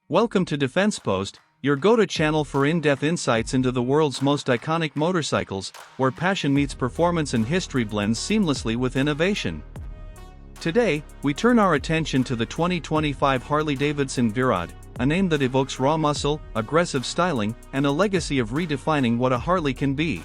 Welcome to Defense Post, your go-to channel for in-depth insights into the world's most iconic motorcycles, where passion meets performance and history blends seamlessly with innovation. Today, we turn our attention to the 2025 Harley Davidson V-Rod, a name that evokes raw muscle, aggressive styling, and a legacy of redefining what a Harley can be.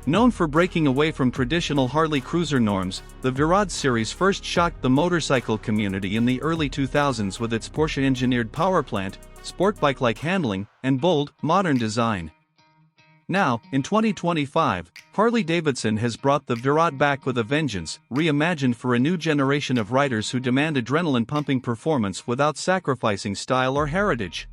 Known for breaking away from traditional Harley cruiser norms, the V-Rod series first shocked the motorcycle community in the early 2000s with its Porsche-engineered powerplant, sport bike-like handling, and bold, modern design. Now, in 2025, Harley Davidson has brought the V-Rod back with a vengeance, reimagined for a new generation of riders who demand adrenaline-pumping performance without sacrificing style or heritage.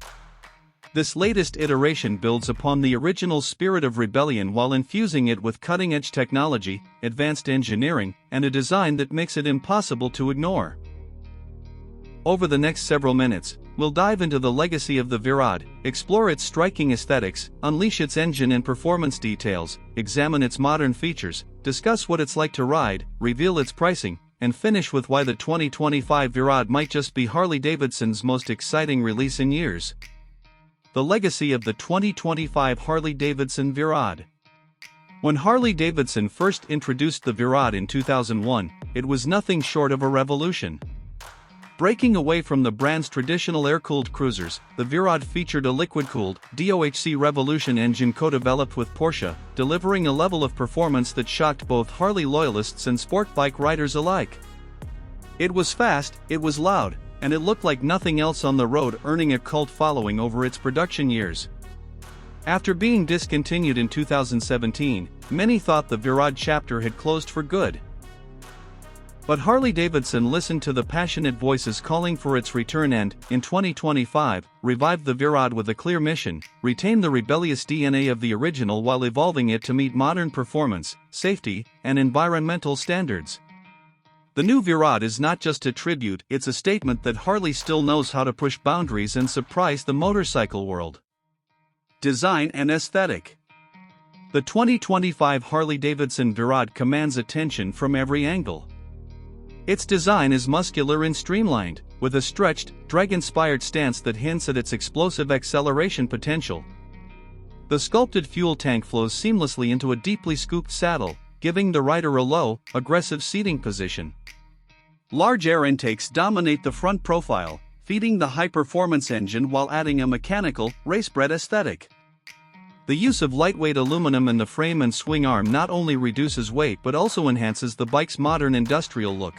This latest iteration builds upon the original spirit of rebellion while infusing it with cutting-edge technology, advanced engineering, and a design that makes it impossible to ignore. Over the next several minutes, we'll dive into the legacy of the V-Rod, explore its striking aesthetics, unleash its engine and performance details, examine its modern features, discuss what it's like to ride, reveal its pricing, and finish with why the 2025 V-Rod might just be Harley Davidson's most exciting release in years. The legacy of the 2025 Harley Davidson V-Rod. When Harley Davidson first introduced the V-Rod in 2001, it was nothing short of a revolution. Breaking away from the brand's traditional air-cooled cruisers, the V-Rod featured a liquid-cooled, DOHC Revolution engine co-developed with Porsche, delivering a level of performance that shocked both Harley loyalists and sport bike riders alike. It was fast, it was loud, and it looked like nothing else on the road, earning a cult following over its production years. After being discontinued in 2017, many thought the V-Rod chapter had closed for good. But Harley Davidson listened to the passionate voices calling for its return and, in 2025, revived the V-Rod with a clear mission: retain the rebellious DNA of the original while evolving it to meet modern performance, safety, and environmental standards. The new V-Rod is not just a tribute, it's a statement that Harley still knows how to push boundaries and surprise the motorcycle world. Design and aesthetic. The 2025 Harley Davidson V-Rod commands attention from every angle. Its design is muscular and streamlined, with a stretched, drag-inspired stance that hints at its explosive acceleration potential. The sculpted fuel tank flows seamlessly into a deeply scooped saddle, giving the rider a low, aggressive seating position. Large air intakes dominate the front profile, feeding the high-performance engine while adding a mechanical, race-bred aesthetic. The use of lightweight aluminum in the frame and swing arm not only reduces weight but also enhances the bike's modern industrial look.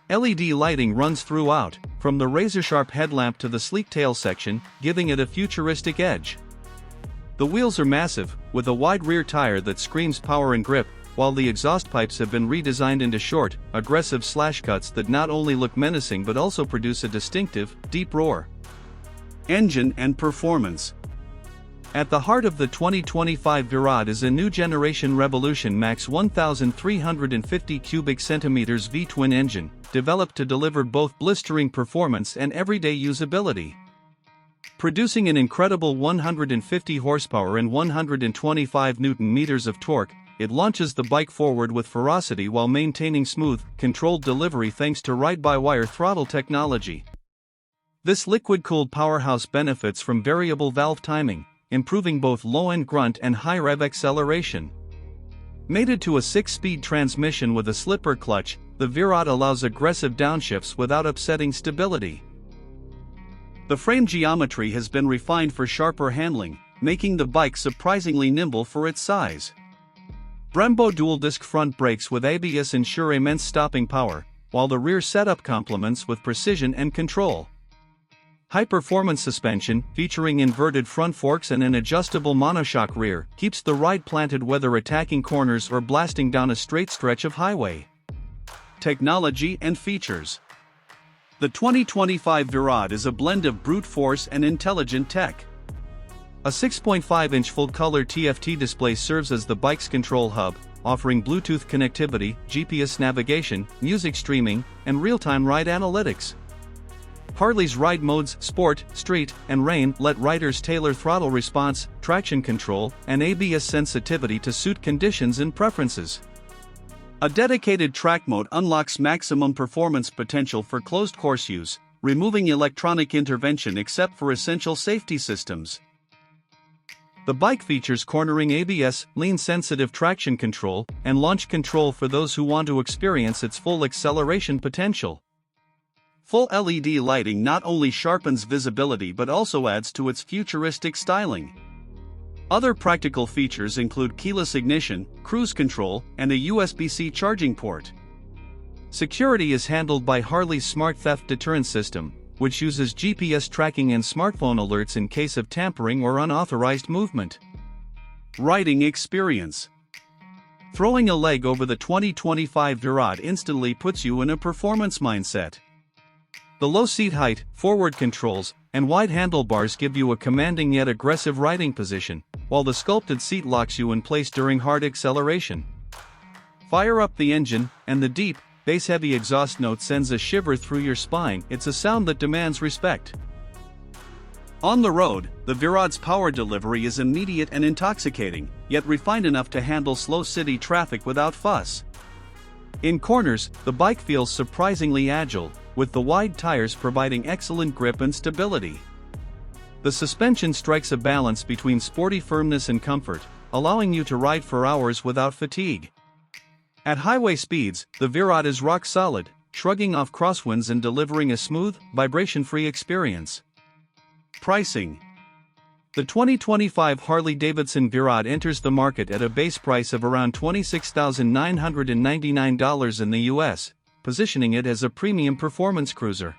LED lighting runs throughout, from the razor-sharp headlamp to the sleek tail section, giving it a futuristic edge. The wheels are massive, with a wide rear tire that screams power and grip, while the exhaust pipes have been redesigned into short, aggressive slash cuts that not only look menacing but also produce a distinctive, deep roar. Engine and performance. At the heart of the 2025 V-Rod is a new generation Revolution Max 1350 cubic centimeters V-twin engine, developed to deliver both blistering performance and everyday usability. Producing an incredible 150 horsepower and 125 Nm of torque, it launches the bike forward with ferocity while maintaining smooth, controlled delivery thanks to ride-by-wire throttle technology. This liquid-cooled powerhouse benefits from variable valve timing, improving both low-end grunt and high-rev acceleration. Mated to a 6-speed transmission with a slipper clutch, the V-Rod allows aggressive downshifts without upsetting stability. The frame geometry has been refined for sharper handling, making the bike surprisingly nimble for its size. Brembo dual-disc front brakes with ABS ensure immense stopping power, while the rear setup complements with precision and control. High-performance suspension, featuring inverted front forks and an adjustable monoshock rear, keeps the ride planted whether attacking corners or blasting down a straight stretch of highway. Technology and features. The 2025 V-Rod is a blend of brute force and intelligent tech. A 6.5-inch full-color TFT display serves as the bike's control hub, offering Bluetooth connectivity, GPS navigation, music streaming, and real-time ride analytics. Harley's ride modes, Sport, Street, and Rain, let riders tailor throttle response, traction control, and ABS sensitivity to suit conditions and preferences. A dedicated track mode unlocks maximum performance potential for closed course use, removing electronic intervention except for essential safety systems. The bike features cornering ABS, lean-sensitive traction control, and launch control for those who want to experience its full acceleration potential. Full LED lighting not only sharpens visibility but also adds to its futuristic styling. Other practical features include keyless ignition, cruise control, and a USB-C charging port. Security is handled by Harley's Smart Theft Deterrent System, which uses GPS tracking and smartphone alerts in case of tampering or unauthorized movement. Riding experience. Throwing a leg over the 2025 V-Rod instantly puts you in a performance mindset. The low seat height, forward controls, and wide handlebars give you a commanding yet aggressive riding position, while the sculpted seat locks you in place during hard acceleration. Fire up the engine, and the deep, bass-heavy exhaust note sends a shiver through your spine. It's a sound that demands respect. On the road, the V-Rod's power delivery is immediate and intoxicating, yet refined enough to handle slow city traffic without fuss. In corners, the bike feels surprisingly agile, with the wide tires providing excellent grip and stability. The suspension strikes a balance between sporty firmness and comfort, allowing you to ride for hours without fatigue. At highway speeds, the V-Rod is rock solid, shrugging off crosswinds and delivering a smooth, vibration-free experience. Pricing. The 2025 Harley Davidson V-Rod enters the market at a base price of around $26,999 in the US, positioning it as a premium performance cruiser.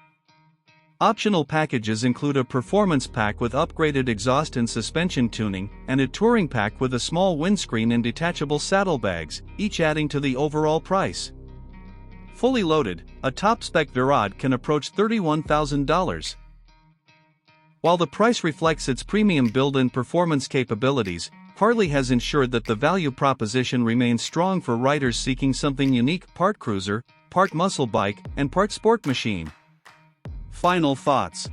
Optional packages include a performance pack with upgraded exhaust and suspension tuning, and a touring pack with a small windscreen and detachable saddlebags, each adding to the overall price. Fully loaded, a top-spec V-Rod can approach $31,000. While the price reflects its premium build and performance capabilities, Harley has ensured that the value proposition remains strong for riders seeking something unique: part cruiser, part muscle bike, and part sport machine. Final thoughts.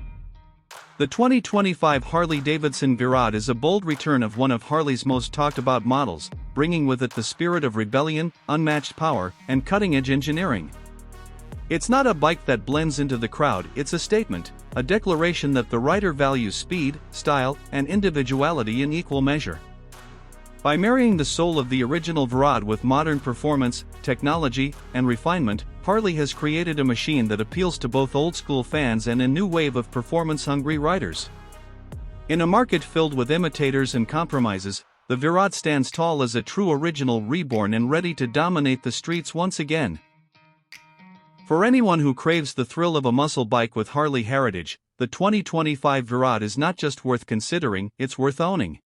The 2025 Harley Davidson V-Rod is a bold return of one of Harley's most talked about models, bringing with it the spirit of rebellion, unmatched power, and cutting-edge engineering. It's not a bike that blends into the crowd, it's a statement, a declaration that the rider values speed, style, and individuality in equal measure. By marrying the soul of the original V-Rod with modern performance, technology, and refinement, Harley has created a machine that appeals to both old-school fans and a new wave of performance-hungry riders. In a market filled with imitators and compromises, the V-Rod stands tall as a true original, reborn and ready to dominate the streets once again. For anyone who craves the thrill of a muscle bike with Harley heritage, the 2025 V-Rod is not just worth considering, it's worth owning.